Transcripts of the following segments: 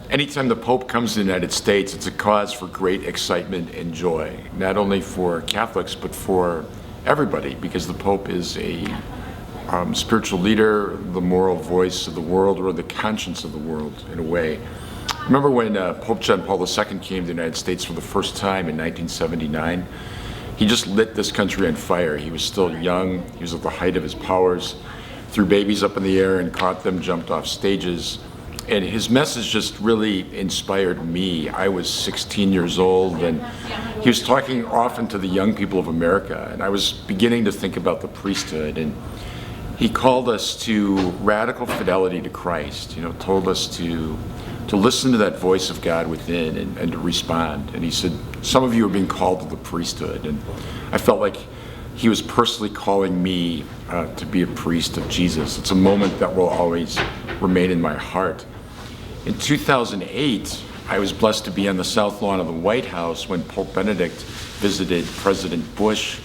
Anytime the Pope comes to the United States, it's a cause for great excitement and joy, not only for Catholics, but for everybody, because the Pope is a spiritual leader, the moral voice of the world, or the conscience of the world, in a way. Remember when Pope John Paul II came to the United States for the first time in 1979? He just lit this country on fire. He was still young, he was at the height of his powers, threw babies up in the air and caught them, jumped off stages. And his message just really inspired me. I was 16 years old, and he was talking often to the young people of America, and I was beginning to think about the priesthood. And he called us to radical fidelity to Christ, told us to listen to that voice of God within and to respond. And he said, some of you are being called to the priesthood. And I felt like he was personally calling me to be a priest of Jesus. It's a moment that will always remain in my heart. In 2008, I was blessed to be on the South Lawn of the White House when Pope Benedict visited President Bush,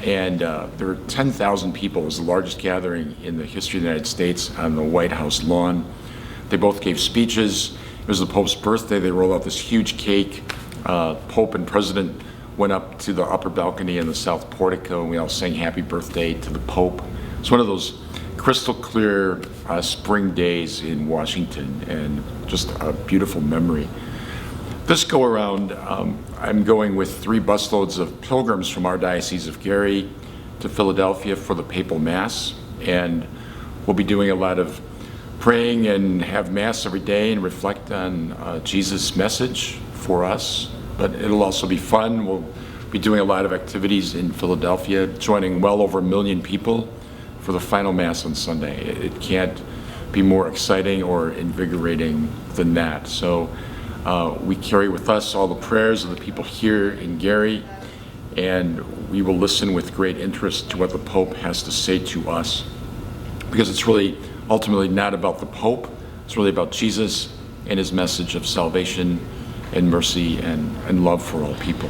and there were 10,000 people. It was the largest gathering in the history of the United States on the White House lawn. They both gave speeches. It was the Pope's birthday. They rolled out this huge cake. Pope and President went up to the upper balcony in the South Portico, and we all sang happy birthday to the Pope. It's one of those crystal clear spring days in Washington, and just a beautiful memory. This go around, I'm going with 3 busloads of pilgrims from our Diocese of Gary to Philadelphia for the Papal Mass, and we'll be doing a lot of praying and have Mass every day and reflect on Jesus' message for us, but it'll also be fun. We'll be doing a lot of activities in Philadelphia, joining well over 1 million people for the final Mass on Sunday. It can't be more exciting or invigorating than that. So we carry with us all the prayers of the people here in Gary, and we will listen with great interest to what the Pope has to say to us, because it's really ultimately not about the Pope. It's really about Jesus and his message of salvation and mercy and love for all people.